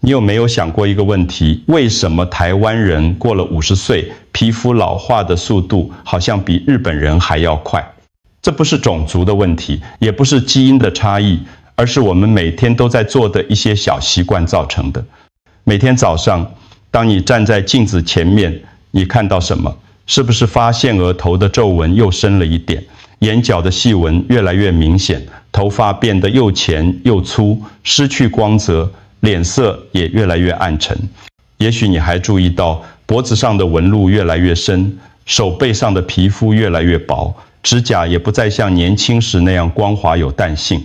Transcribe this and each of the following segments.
你有没有想过一个问题？为什么台湾人过了50岁，皮肤老化的速度好像比日本人还要快？这不是种族的问题，也不是基因的差异，而是我们每天都在做的一些小习惯造成的。每天早上，当你站在镜子前面，你看到什么？是不是发现额头的皱纹又深了一点？眼角的细纹越来越明显，头发变得又前又粗，失去光泽，脸色也越来越暗沉。也许你还注意到脖子上的纹路越来越深，手背上的皮肤越来越薄，指甲也不再像年轻时那样光滑有弹性。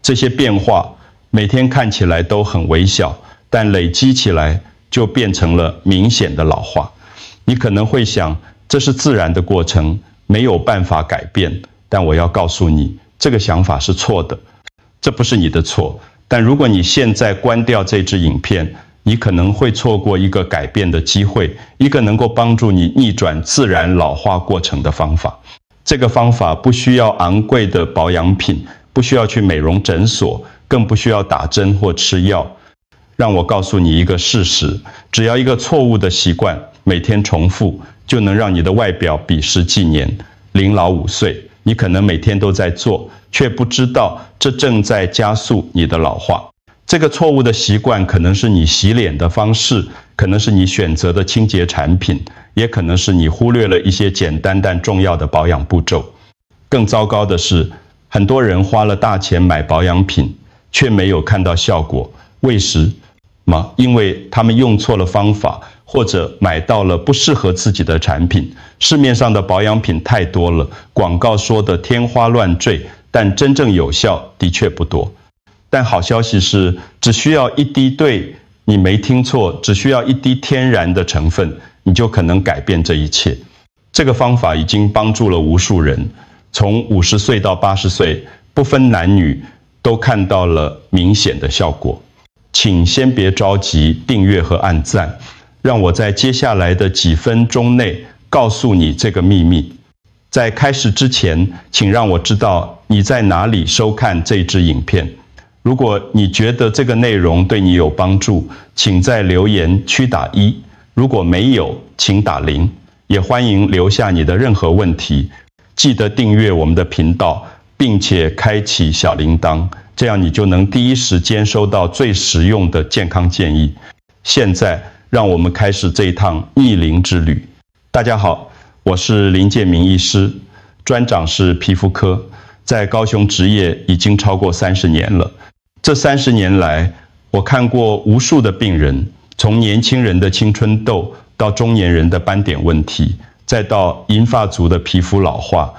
这些变化每天看起来都很微小，但累积起来就变成了明显的老化。你可能会想，这是自然的过程，没有办法改变。但我要告诉你，这个想法是错的。这不是你的错，但如果你现在关掉这支影片，你可能会错过一个改变的机会，一个能够帮助你逆转自然老化过程的方法。这个方法不需要昂贵的保养品，不需要去美容诊所，更不需要打针或吃药。让我告诉你一个事实，只要一个错误的习惯，每天重复，就能让你的外表比实际年，龄老5岁。你可能每天都在做，却不知道这正在加速你的老化。这个错误的习惯可能是你洗脸的方式，可能是你选择的清洁产品，也可能是你忽略了一些简单但重要的保养步骤。更糟糕的是，很多人花了大钱买保养品，却没有看到效果。为什么？因为他们用错了方法，或者买到了不适合自己的产品。市面上的保养品太多了，广告说的天花乱坠，但真正有效的确不多。但好消息是，只需要一滴，对，你没听错，只需要一滴天然的成分，你就可能改变这一切。这个方法已经帮助了无数人，从50岁到80岁，不分男女，都看到了明显的效果。请先别着急订阅和按赞，让我在接下来的几分钟内告诉你这个秘密。在开始之前，请让我知道你在哪里收看这支影片。如果你觉得这个内容对你有帮助，请在留言区打1；如果没有，请打0。也欢迎留下你的任何问题。记得订阅我们的频道，并且开启小铃铛，这样你就能第一时间收到最实用的健康建议。现在，让我们开始这一趟逆龄之旅。大家好，我是林建明医师，专长是皮肤科，在高雄执业已经超过30年了。这30年来，我看过无数的病人，从年轻人的青春痘，到中年人的斑点问题，再到银发族的皮肤老化。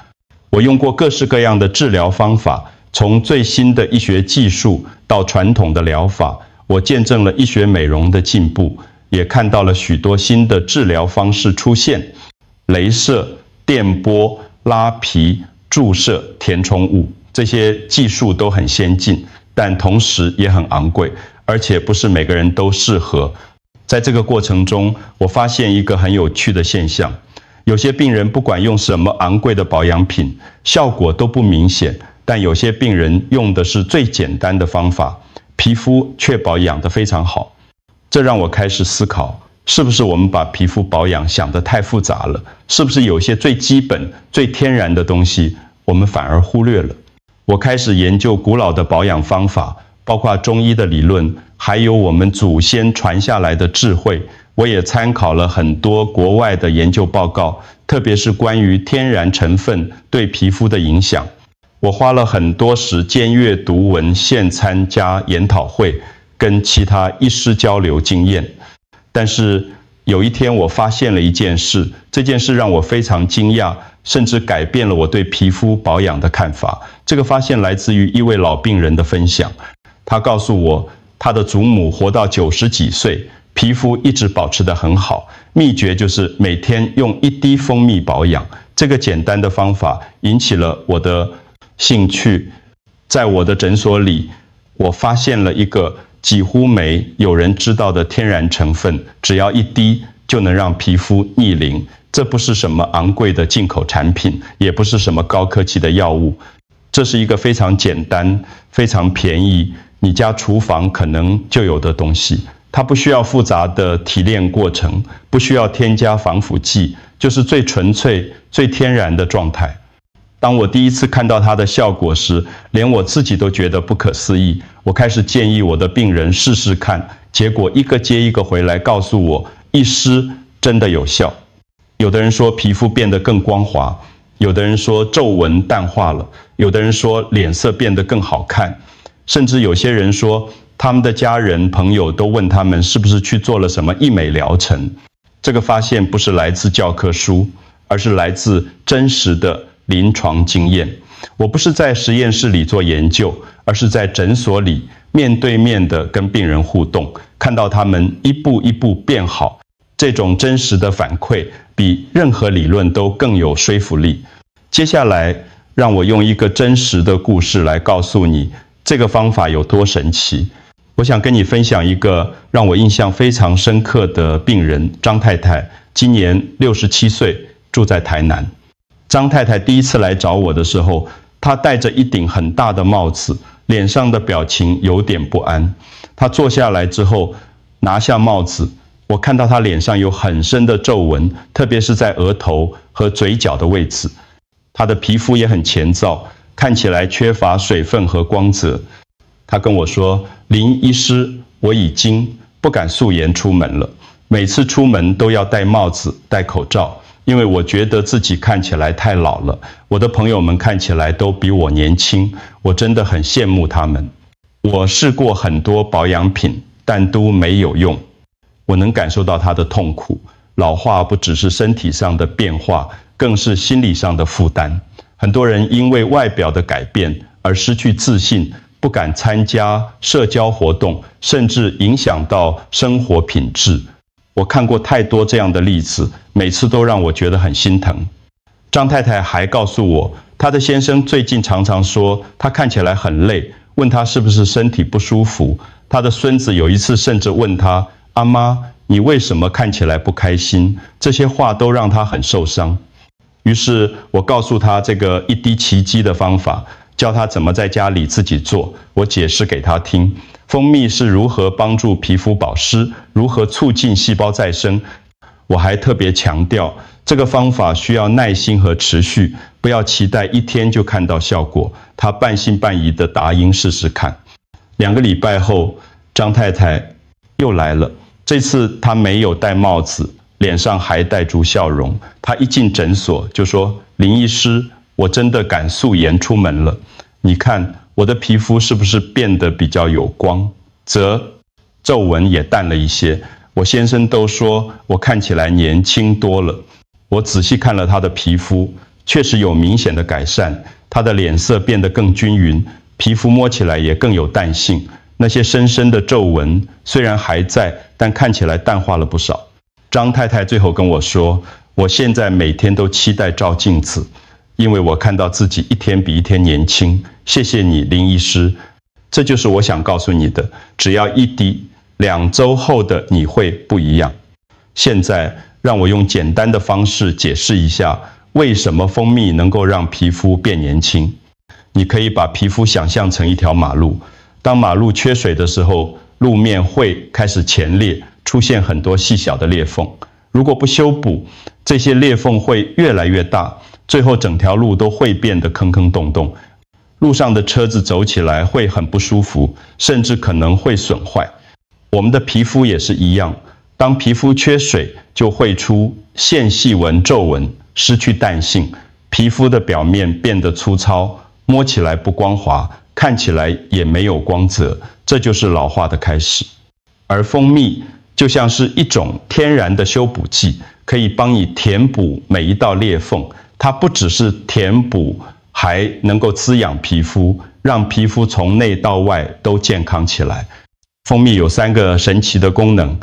我用过各式各样的治疗方法，从最新的医学技术到传统的疗法，我见证了医学美容的进步，也看到了许多新的治疗方式出现，雷射、电波、拉皮、注射、填充物，这些技术都很先进，但同时也很昂贵，而且不是每个人都适合。在这个过程中，我发现一个很有趣的现象，有些病人不管用什么昂贵的保养品，效果都不明显，但有些病人用的是最简单的方法，皮肤却保养得非常好。这让我开始思考，是不是我们把皮肤保养想得太复杂了？是不是有些最基本、最天然的东西，我们反而忽略了？我开始研究古老的保养方法，包括中医的理论，还有我们祖先传下来的智慧。我也参考了很多国外的研究报告，特别是关于天然成分对皮肤的影响。我花了很多时间阅读文献，参加研讨会，跟其他医师交流经验。但是有一天我发现了一件事，这件事让我非常惊讶，甚至改变了我对皮肤保养的看法。这个发现来自于一位老病人的分享，他告诉我，他的祖母活到90几岁，皮肤一直保持得很好，秘诀就是每天用一滴蜂蜜保养。这个简单的方法引起了我的兴趣。在我的诊所里，我发现了一个几乎没有人知道的天然成分，只要一滴就能让皮肤逆龄。这不是什么昂贵的进口产品，也不是什么高科技的药物，这是一个非常简单、非常便宜，你家厨房可能就有的东西。它不需要复杂的提炼过程，不需要添加防腐剂，就是最纯粹、最天然的状态。当我第一次看到它的效果时，连我自己都觉得不可思议。我开始建议我的病人试试看，结果一个接一个回来告诉我，一施真的有效。有的人说皮肤变得更光滑，有的人说皱纹淡化了，有的人说脸色变得更好看，甚至有些人说他们的家人朋友都问他们是不是去做了什么医美疗程。这个发现不是来自教科书，而是来自真实的临床经验。我不是在实验室里做研究，而是在诊所里面对面的跟病人互动，看到他们一步一步变好。这种真实的反馈比任何理论都更有说服力。接下来，让我用一个真实的故事来告诉你这个方法有多神奇。我想跟你分享一个让我印象非常深刻的病人张太太，今年67岁，住在台南。张太太第一次来找我的时候，她戴着一顶很大的帽子，脸上的表情有点不安。她坐下来之后，拿下帽子，我看到她脸上有很深的皱纹，特别是在额头和嘴角的位置。她的皮肤也很乾燥，看起来缺乏水分和光泽。她跟我说：“林医师，我已经不敢素颜出门了，每次出门都要戴帽子、戴口罩。因为我觉得自己看起来太老了，我的朋友们看起来都比我年轻，我真的很羡慕他们。我试过很多保养品，但都没有用。”我能感受到他的痛苦。老化不只是身体上的变化，更是心理上的负担。很多人因为外表的改变而失去自信，不敢参加社交活动，甚至影响到生活品质。我看过太多这样的例子，每次都让我觉得很心疼。张太太还告诉我，她的先生最近常常说她看起来很累，问她是不是身体不舒服。她的孙子有一次甚至问她：“阿妈，你为什么看起来不开心？”这些话都让她很受伤。于是我告诉她这个一滴奇迹的方法，教她怎么在家里自己做。我解释给她听，蜂蜜是如何帮助皮肤保湿，如何促进细胞再生。我还特别强调，这个方法需要耐心和持续，不要期待一天就看到效果。她半信半疑地答应试试看。2个礼拜后，张太太又来了。这次她没有戴帽子，脸上还带着笑容。她一进诊所就说：“林医师，我真的敢素颜出门了。你看我的皮肤是不是变得比较有光泽，皱纹也淡了一些。我先生都说我看起来年轻多了。”我仔细看了她的皮肤，确实有明显的改善。她的脸色变得更均匀，皮肤摸起来也更有弹性。那些深深的皱纹虽然还在，但看起来淡化了不少。张太太最后跟我说：“我现在每天都期待照镜子，因为我看到自己一天比一天年轻。谢谢你，林医师。”这就是我想告诉你的，只要一滴，2周后的你会不一样。现在让我用简单的方式解释一下，为什么蜂蜜能够让皮肤变年轻。你可以把皮肤想象成一条马路，当马路缺水的时候，路面会开始前裂，出现很多细小的裂缝。如果不修补，这些裂缝会越来越大，最后整条路都会变得坑坑洞洞。路上的车子走起来会很不舒服，甚至可能会损坏。我们的皮肤也是一样，当皮肤缺水，就会出线细纹、皱纹，失去弹性，皮肤的表面变得粗糙，摸起来不光滑，看起来也没有光泽，这就是老化的开始。而蜂蜜就像是一种天然的修补剂，可以帮你填补每一道裂缝。它不只是填补，还能够滋养皮肤，让皮肤从内到外都健康起来。蜂蜜有3个神奇的功能。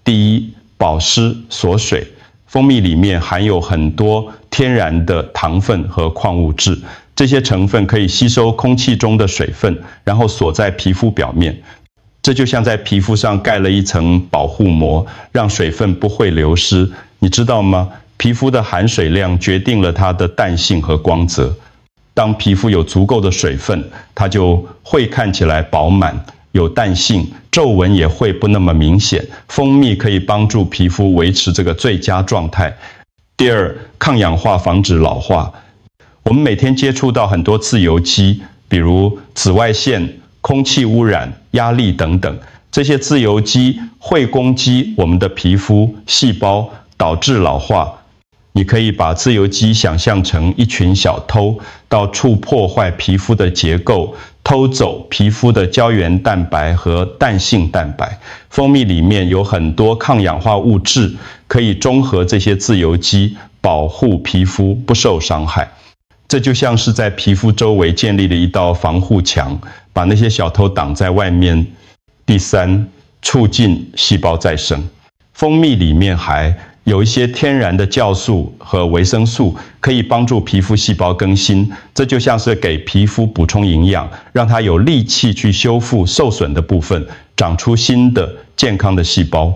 第一，保湿锁水。蜂蜜里面含有很多天然的糖分和矿物质，这些成分可以吸收空气中的水分，然后锁在皮肤表面。这就像在皮肤上盖了一层保护膜，让水分不会流失。你知道吗？皮肤的含水量决定了它的弹性和光泽。当皮肤有足够的水分，它就会看起来饱满，有弹性，皱纹也会不那么明显。蜂蜜可以帮助皮肤维持这个最佳状态。第二，抗氧化，防止老化。我们每天接触到很多自由基，比如紫外线、空气污染、压力等等，这些自由基会攻击我们的皮肤细胞，导致老化。你可以把自由基想象成一群小偷，到处破坏皮肤的结构，偷走皮肤的胶原蛋白和弹性蛋白。蜂蜜里面有很多抗氧化物质，可以中和这些自由基，保护皮肤不受伤害。这就像是在皮肤周围建立了一道防护墙，把那些小偷挡在外面。第三，促进细胞再生。蜂蜜里面还有一些天然的酵素和维生素，可以帮助皮肤细胞更新，这就像是给皮肤补充营养，让它有力气去修复受损的部分，长出新的健康的细胞。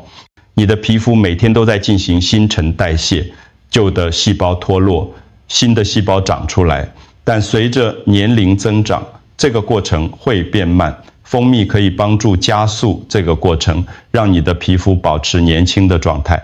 你的皮肤每天都在进行新陈代谢，旧的细胞脱落，新的细胞长出来，但随着年龄增长，这个过程会变慢。蜂蜜可以帮助加速这个过程，让你的皮肤保持年轻的状态。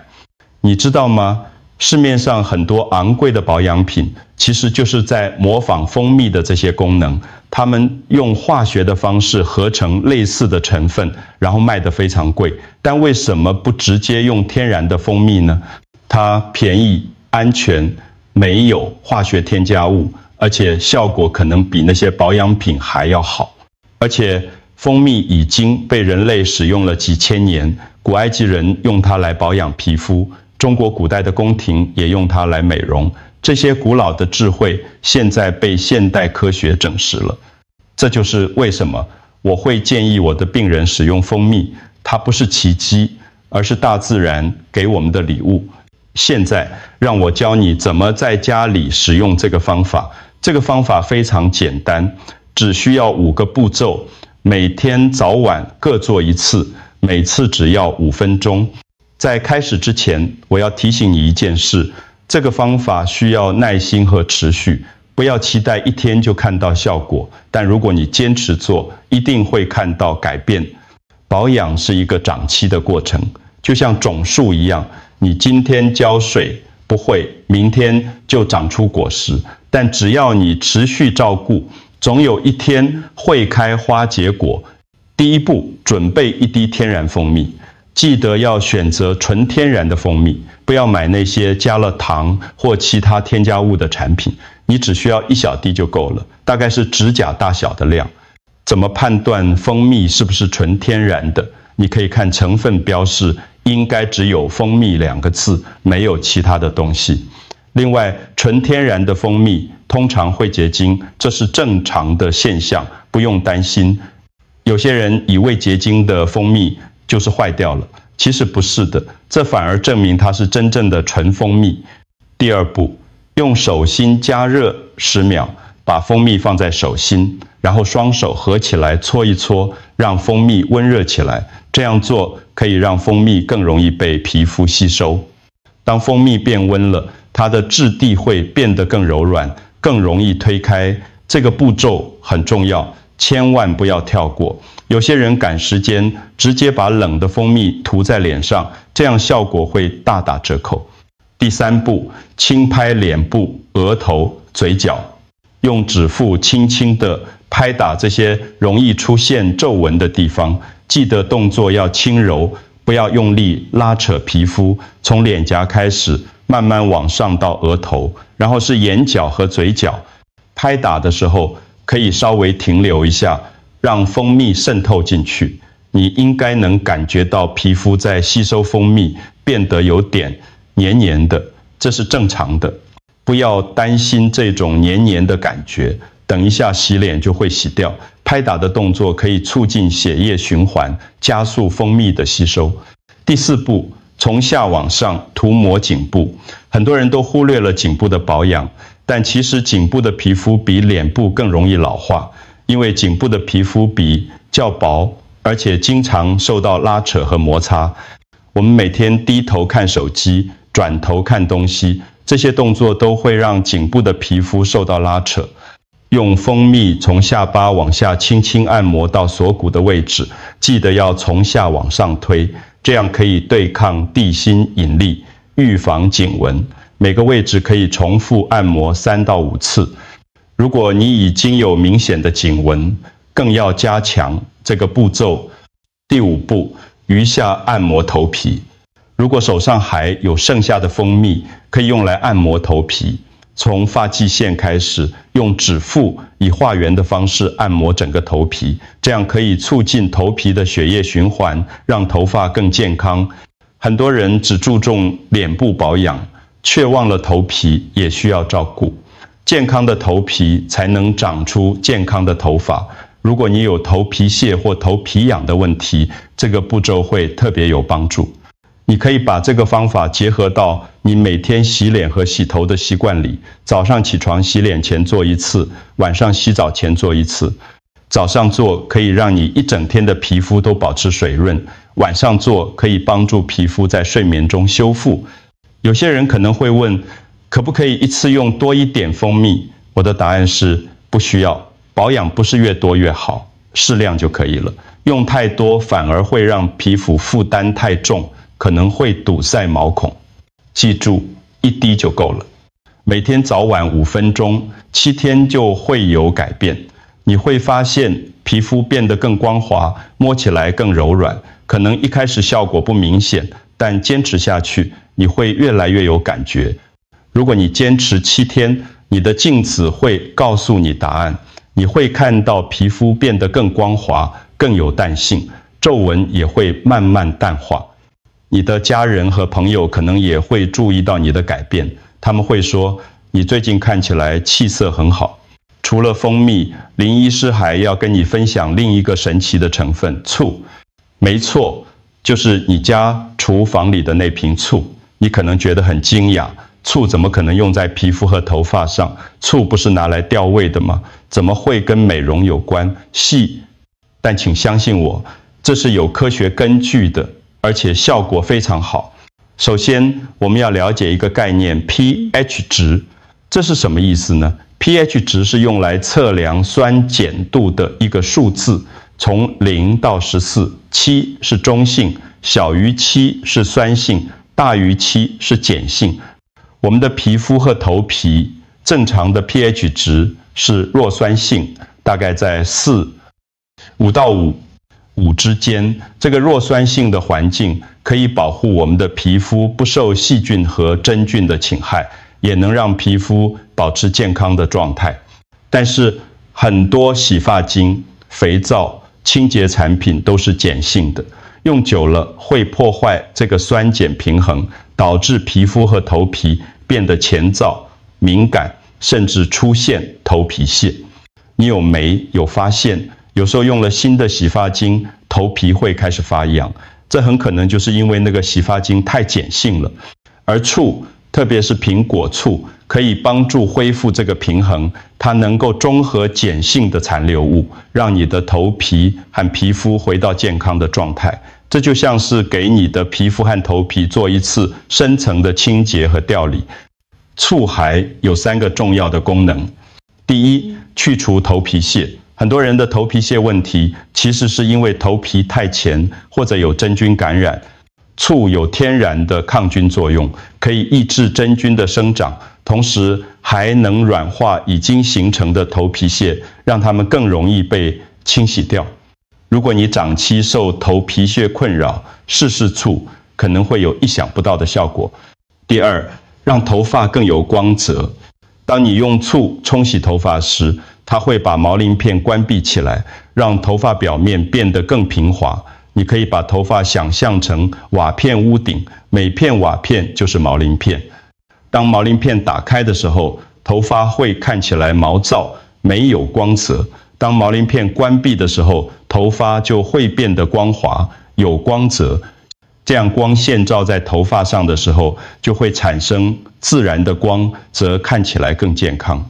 你知道吗？市面上很多昂贵的保养品，其实就是在模仿蜂蜜的这些功能。他们用化学的方式合成类似的成分，然后卖得非常贵。但为什么不直接用天然的蜂蜜呢？它便宜、安全，没有化学添加物，而且效果可能比那些保养品还要好。而且蜂蜜已经被人类使用了几千年，古埃及人用它来保养皮肤。中国古代的宫廷也用它来美容，这些古老的智慧现在被现代科学证实了。这就是为什么我会建议我的病人使用蜂蜜，它不是奇迹，而是大自然给我们的礼物。现在让我教你怎么在家里使用这个方法。这个方法非常简单，只需要5个步骤，每天早晚各做一次，每次只要5分钟。在开始之前，我要提醒你一件事，这个方法需要耐心和持续，不要期待1天就看到效果，但如果你坚持做，一定会看到改变。保养是一个长期的过程，就像种树一样，你今天浇水不会，明天就长出果实，但只要你持续照顾，总有一天会开花结果。第一步，准备1滴天然蜂蜜。记得要选择纯天然的蜂蜜，不要买那些加了糖或其他添加物的产品。你只需要1小滴就够了，大概是指甲大小的量。怎么判断蜂蜜是不是纯天然的？你可以看成分标示，应该只有蜂蜜2个字，没有其他的东西。另外，纯天然的蜂蜜通常会结晶，这是正常的现象，不用担心。有些人以为结晶的蜂蜜就是坏掉了，其实不是的，这反而证明它是真正的纯蜂蜜。第二步，用手心加热10秒，把蜂蜜放在手心，然后双手合起来搓一搓，让蜂蜜温热起来。这样做可以让蜂蜜更容易被皮肤吸收。当蜂蜜变温了，它的质地会变得更柔软，更容易推开。这个步骤很重要，千万不要跳过。有些人赶时间，直接把冷的蜂蜜涂在脸上，这样效果会大打折扣。第3步，轻拍脸部、额头、嘴角，用指腹轻轻地拍打这些容易出现皱纹的地方。记得动作要轻柔，不要用力拉扯皮肤，从脸颊开始，慢慢往上到额头，然后是眼角和嘴角。拍打的时候可以稍微停留一下，让蜂蜜渗透进去，你应该能感觉到皮肤在吸收蜂蜜，变得有点黏黏的，这是正常的。不要担心这种黏黏的感觉，等一下洗脸就会洗掉。拍打的动作可以促进血液循环，加速蜂蜜的吸收。第4步，从下往上涂抹颈部。很多人都忽略了颈部的保养，但其实颈部的皮肤比脸部更容易老化。因为颈部的皮肤比较薄，而且经常受到拉扯和摩擦。我们每天低头看手机，转头看东西，这些动作都会让颈部的皮肤受到拉扯。用蜂蜜从下巴往下轻轻按摩到锁骨的位置，记得要从下往上推，这样可以对抗地心引力，预防颈纹。每个位置可以重复按摩3到5次。如果你已经有明显的颈纹，更要加强这个步骤。第5步，余下按摩头皮。如果手上还有剩下的蜂蜜，可以用来按摩头皮。从发际线开始，用指腹以画圆的方式按摩整个头皮，这样可以促进头皮的血液循环，让头发更健康。很多人只注重脸部保养，却忘了头皮也需要照顾。健康的头皮才能长出健康的头发。如果你有头皮屑或头皮痒的问题，这个步骤会特别有帮助。你可以把这个方法结合到你每天洗脸和洗头的习惯里，早上起床洗脸前做1次，晚上洗澡前做1次。早上做可以让你一整天的皮肤都保持水润，晚上做可以帮助皮肤在睡眠中修复。有些人可能会问，可不可以一次用多一点蜂蜜？我的答案是不需要，保养不是越多越好，适量就可以了。用太多反而会让皮肤负担太重，可能会堵塞毛孔。记住，1滴就够了。每天早晚5分钟，7天就会有改变。你会发现皮肤变得更光滑，摸起来更柔软。可能一开始效果不明显，但坚持下去，你会越来越有感觉。如果你坚持7天，你的镜子会告诉你答案。你会看到皮肤变得更光滑，更有弹性，皱纹也会慢慢淡化。你的家人和朋友可能也会注意到你的改变，他们会说，你最近看起来气色很好。除了蜂蜜，林医师还要跟你分享另一个神奇的成分——醋。没错，就是你家厨房里的那瓶醋。你可能觉得很惊讶，醋怎么可能用在皮肤和头发上？醋不是拿来调味的吗？怎么会跟美容有关？但请相信我，这是有科学根据的，而且效果非常好。首先，我们要了解一个概念 pH 值。这是什么意思呢？ pH 值是用来测量酸碱度的一个数字，从0到14，7是中性，小于7是酸性，大于7是碱性。我们的皮肤和头皮正常的 pH 值是弱酸性，大概在5到5之间。这个弱酸性的环境可以保护我们的皮肤不受细菌和真菌的侵害，也能让皮肤保持健康的状态。但是很多洗发精、肥皂、清洁产品都是碱性的，用久了会破坏这个酸碱平衡，导致皮肤和头皮变得乾燥、敏感，甚至出现头皮屑。你有没有发现，有时候用了新的洗发精，头皮会开始发痒？这很可能就是因为那个洗发精太碱性了。而醋，特别是苹果醋，可以帮助恢复这个平衡，它能够中和碱性的残留物，让你的头皮和皮肤回到健康的状态。这就像是给你的皮肤和头皮做一次深层的清洁和调理。醋还有3个重要的功能。第一，去除头皮屑。很多人的头皮屑问题其实是因为头皮太乾或者有真菌感染。醋有天然的抗菌作用，可以抑制真菌的生长，同时还能软化已经形成的头皮屑，让它们更容易被清洗掉。如果你长期受头皮屑困扰，试试醋，可能会有意想不到的效果。第二，让头发更有光泽。当你用醋冲洗头发时，它会把毛鳞片关闭起来，让头发表面变得更平滑。你可以把头发想象成瓦片屋顶，每片瓦片就是毛鳞片。当毛鳞片打开的时候，头发会看起来毛躁，没有光泽。当毛鳞片关闭的时候，头发就会变得光滑，有光泽。这样光线照在头发上的时候，就会产生自然的光，则看起来更健康。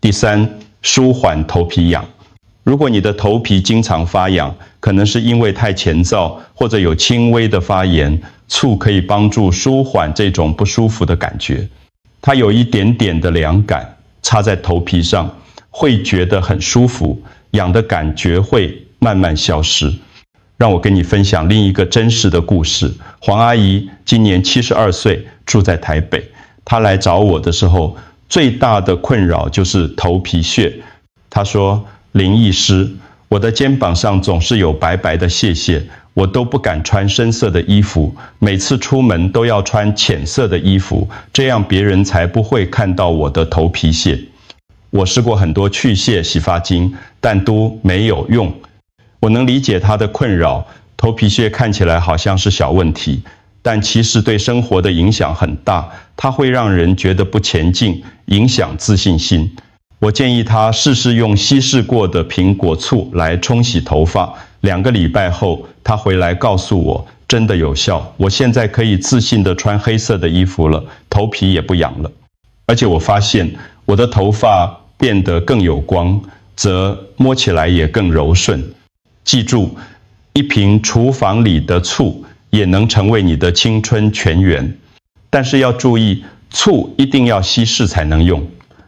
第三，舒缓头皮痒。如果你的头皮经常发痒，可能是因为太乾燥或者有轻微的发炎，醋可以帮助舒缓这种不舒服的感觉。它有一点点的凉感，擦在头皮上，会觉得很舒服，痒的感觉会慢慢消失。让我跟你分享另一个真实的故事。黄阿姨今年72岁，住在台北。她来找我的时候，最大的困扰就是头皮屑。她说：林医师，我的肩膀上总是有白白的屑屑，我都不敢穿深色的衣服，每次出门都要穿浅色的衣服，这样别人才不会看到我的头皮屑。我试过很多去屑洗发精，但都没有用。我能理解她的困扰，头皮屑看起来好像是小问题，但其实对生活的影响很大，它会让人觉得不前进，影响自信心。我建议她试试用稀释过的苹果醋来冲洗头发，2个礼拜后，她回来告诉我，真的有效，我现在可以自信地穿黑色的衣服了，头皮也不痒了。而且我发现我的头发变得更有光泽，摸起来也更柔顺。记住，一瓶厨房里的醋也能成为你的青春泉源，但是要注意，醋一定要稀释才能用。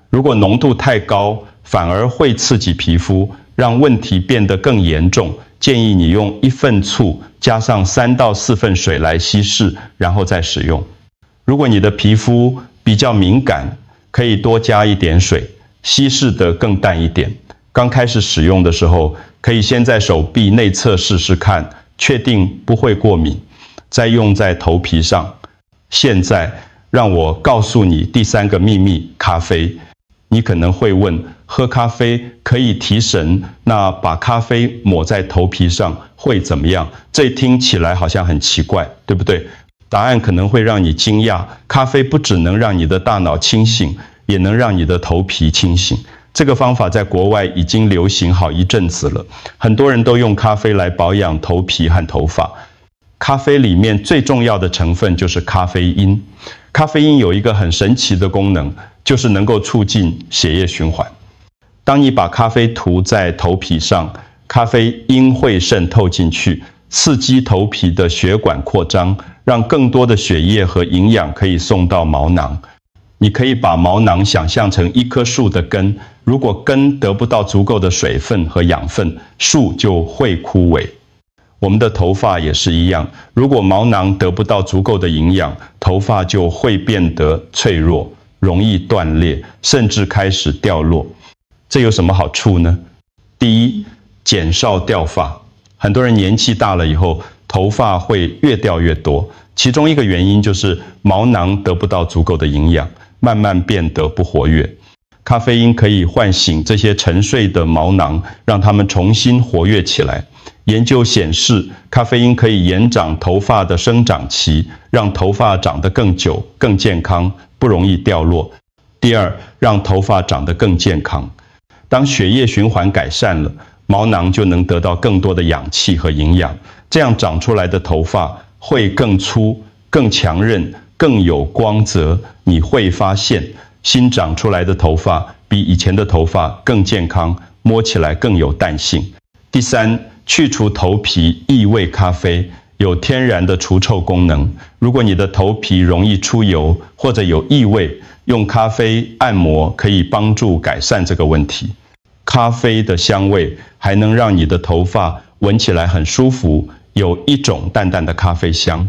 如果浓度太高，反而会刺激皮肤，让问题变得更严重。建议你用1份醋加上3到4份水来稀释，然后再使用。如果你的皮肤比较敏感，可以多加一点水，稀释得更淡一点。刚开始使用的时候，可以先在手臂内侧试试看，确定不会过敏，再用在头皮上。现在让我告诉你第3个秘密：咖啡。你可能会问，喝咖啡可以提神，那把咖啡抹在头皮上会怎么样？这听起来好像很奇怪，对不对？答案可能会让你惊讶，咖啡不只能让你的大脑清醒，也能让你的头皮清醒。这个方法在国外已经流行好一阵子了，很多人都用咖啡来保养头皮和头发。咖啡里面最重要的成分就是咖啡因。咖啡因有一个很神奇的功能，就是能够促进血液循环。当你把咖啡涂在头皮上，咖啡因会渗透进去，刺激头皮的血管扩张，让更多的血液和营养可以送到毛囊。你可以把毛囊想象成一棵树的根，如果根得不到足够的水分和养分，树就会枯萎。我们的头发也是一样，如果毛囊得不到足够的营养，头发就会变得脆弱，容易断裂，甚至开始掉落。这有什么好处呢？第一，减少掉发。很多人年纪大了以后，头发会越掉越多，其中一个原因就是毛囊得不到足够的营养，慢慢变得不活跃。咖啡因可以唤醒这些沉睡的毛囊，让它们重新活跃起来。研究显示，咖啡因可以延长头发的生长期，让头发长得更久、更健康，不容易掉落。第二，让头发长得更健康。当血液循环改善了，毛囊就能得到更多的氧气和营养，这样长出来的头发会更粗、更强韧、更有光泽。你会发现，新长出来的头发比以前的头发更健康，摸起来更有弹性。第三，去除头皮异味咖啡有天然的除臭功能。如果你的头皮容易出油或者有异味，用咖啡按摩可以帮助改善这个问题。咖啡的香味还能让你的头发闻起来很舒服，有一种淡淡的咖啡香。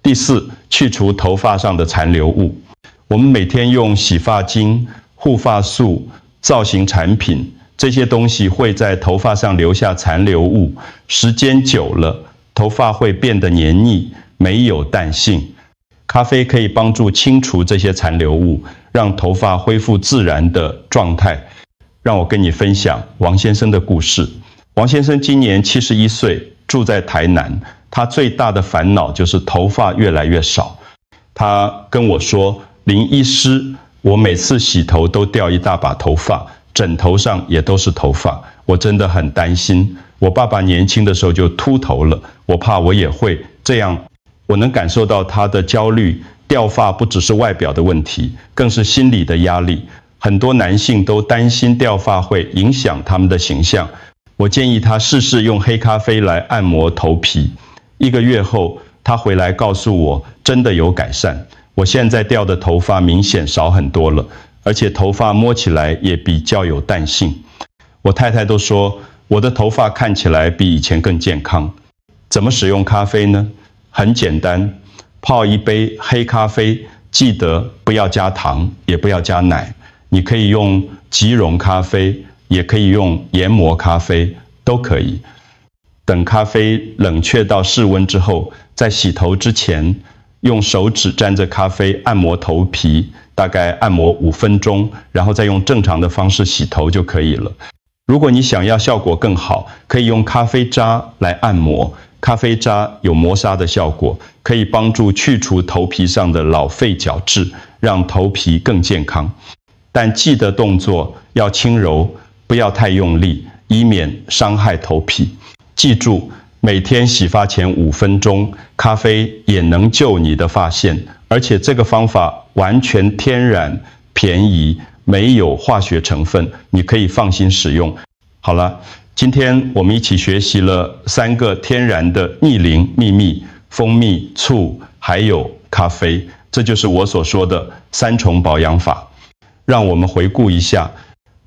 第四，去除头发上的残留物。我们每天用洗发精、护发素、造型产品，这些东西会在头发上留下残留物，时间久了，头发会变得黏腻，没有弹性。咖啡可以帮助清除这些残留物，让头发恢复自然的状态。让我跟你分享王先生的故事。王先生今年71岁，住在台南。他最大的烦恼就是头发越来越少。他跟我说，林医师，我每次洗头都掉一大把头发，枕头上也都是头发，我真的很担心。我爸爸年轻的时候就秃头了，我怕我也会这样。我能感受到他的焦虑，掉发不只是外表的问题，更是心理的压力。很多男性都担心掉发会影响他们的形象。我建议他试试用黑咖啡来按摩头皮。1个月后，他回来告诉我，真的有改善。我现在掉的头发明显少很多了，而且头发摸起来也比较有弹性。我太太都说我的头发看起来比以前更健康。怎么使用咖啡呢？很简单，泡一杯黑咖啡，记得不要加糖，也不要加奶。你可以用即溶咖啡，也可以用研磨咖啡，都可以。等咖啡冷却到室温之后，在洗头之前，用手指沾着咖啡按摩头皮，大概按摩5分钟，然后再用正常的方式洗头就可以了。如果你想要效果更好，可以用咖啡渣来按摩。咖啡渣有磨砂的效果，可以帮助去除头皮上的老废角质，让头皮更健康。但记得动作要轻柔，不要太用力，以免伤害头皮。记住，每天洗发前5分钟，咖啡也能救你的发线，而且这个方法完全天然、便宜，没有化学成分，你可以放心使用。好了，今天我们一起学习了3个天然的逆龄秘密：蜂蜜、醋，还有咖啡。这就是我所说的3重保养法。让我们回顾一下，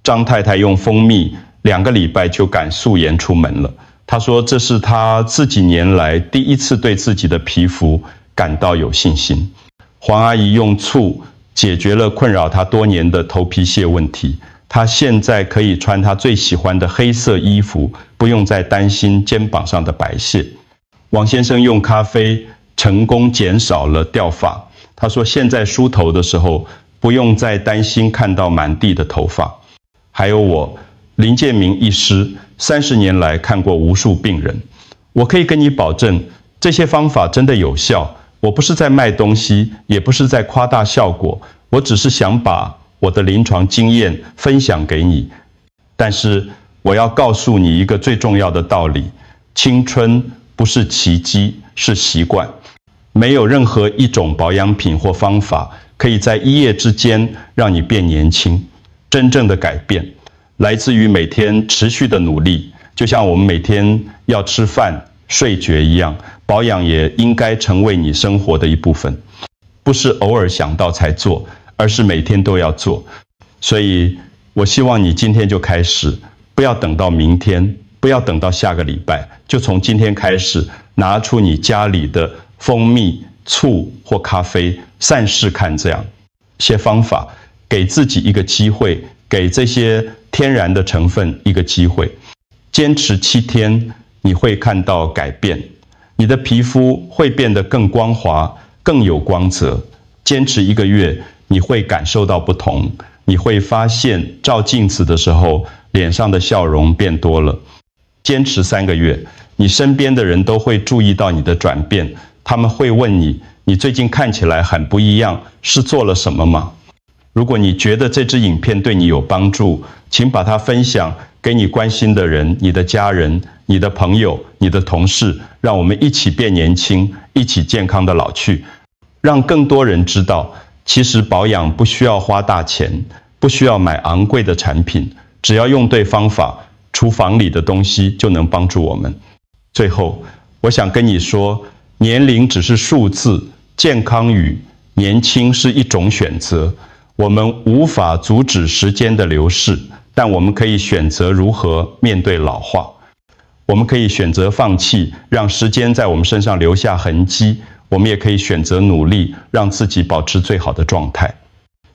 张太太用蜂蜜2个礼拜就敢素颜出门了。她说这是她这几年来第一次对自己的皮肤感到有信心。黄阿姨用醋解决了困扰她多年的头皮屑问题。她现在可以穿她最喜欢的黑色衣服，不用再担心肩膀上的白屑。王先生用咖啡成功减少了掉发。他说现在梳头的时候不用再担心看到满地的头发。还有我林建明医师30年来看过无数病人，我可以跟你保证，这些方法真的有效。我不是在卖东西，也不是在夸大效果，我只是想把我的临床经验分享给你。但是我要告诉你一个最重要的道理：青春不是奇迹，是习惯。没有任何一种保养品或方法可以在一夜之间让你变年轻。真正的改变来自于每天持续的努力，就像我们每天要吃饭、睡觉一样，保养也应该成为你生活的一部分，不是偶尔想到才做，而是每天都要做。所以我希望你今天就开始，不要等到明天，不要等到下个礼拜，就从今天开始，拿出你家里的蜂蜜、醋或咖啡，试试看这样些方法，给自己一个机会，给这些天然的成分一个机会。坚持7天，你会看到改变，你的皮肤会变得更光滑、更有光泽。坚持1个月，你会感受到不同，你会发现照镜子的时候，脸上的笑容变多了。坚持3个月，你身边的人都会注意到你的转变，他们会问你，你最近看起来很不一样，是做了什么吗？如果你觉得这支影片对你有帮助，请把它分享给你关心的人、你的家人、你的朋友、你的同事，让我们一起变年轻，一起健康的老去。让更多人知道，其实保养不需要花大钱，不需要买昂贵的产品，只要用对方法，厨房里的东西就能帮助我们。最后，我想跟你说，年龄只是数字，健康与年轻是一种选择。我们无法阻止时间的流逝，但我们可以选择如何面对老化。我们可以选择放弃，让时间在我们身上留下痕迹；我们也可以选择努力，让自己保持最好的状态。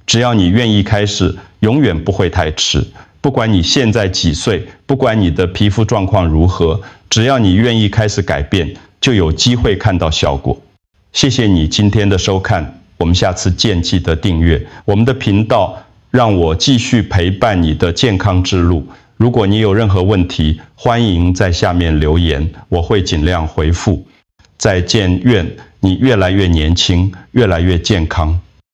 只要你愿意开始，永远不会太迟。不管你现在几岁，不管你的皮肤状况如何，只要你愿意开始改变，就有机会看到效果。谢谢你今天的收看，我们下次见，记得订阅我们的频道，让我继续陪伴你的健康之路。如果你有任何问题，欢迎在下面留言，我会尽量回复。再见，愿你越来越年轻，越来越健康。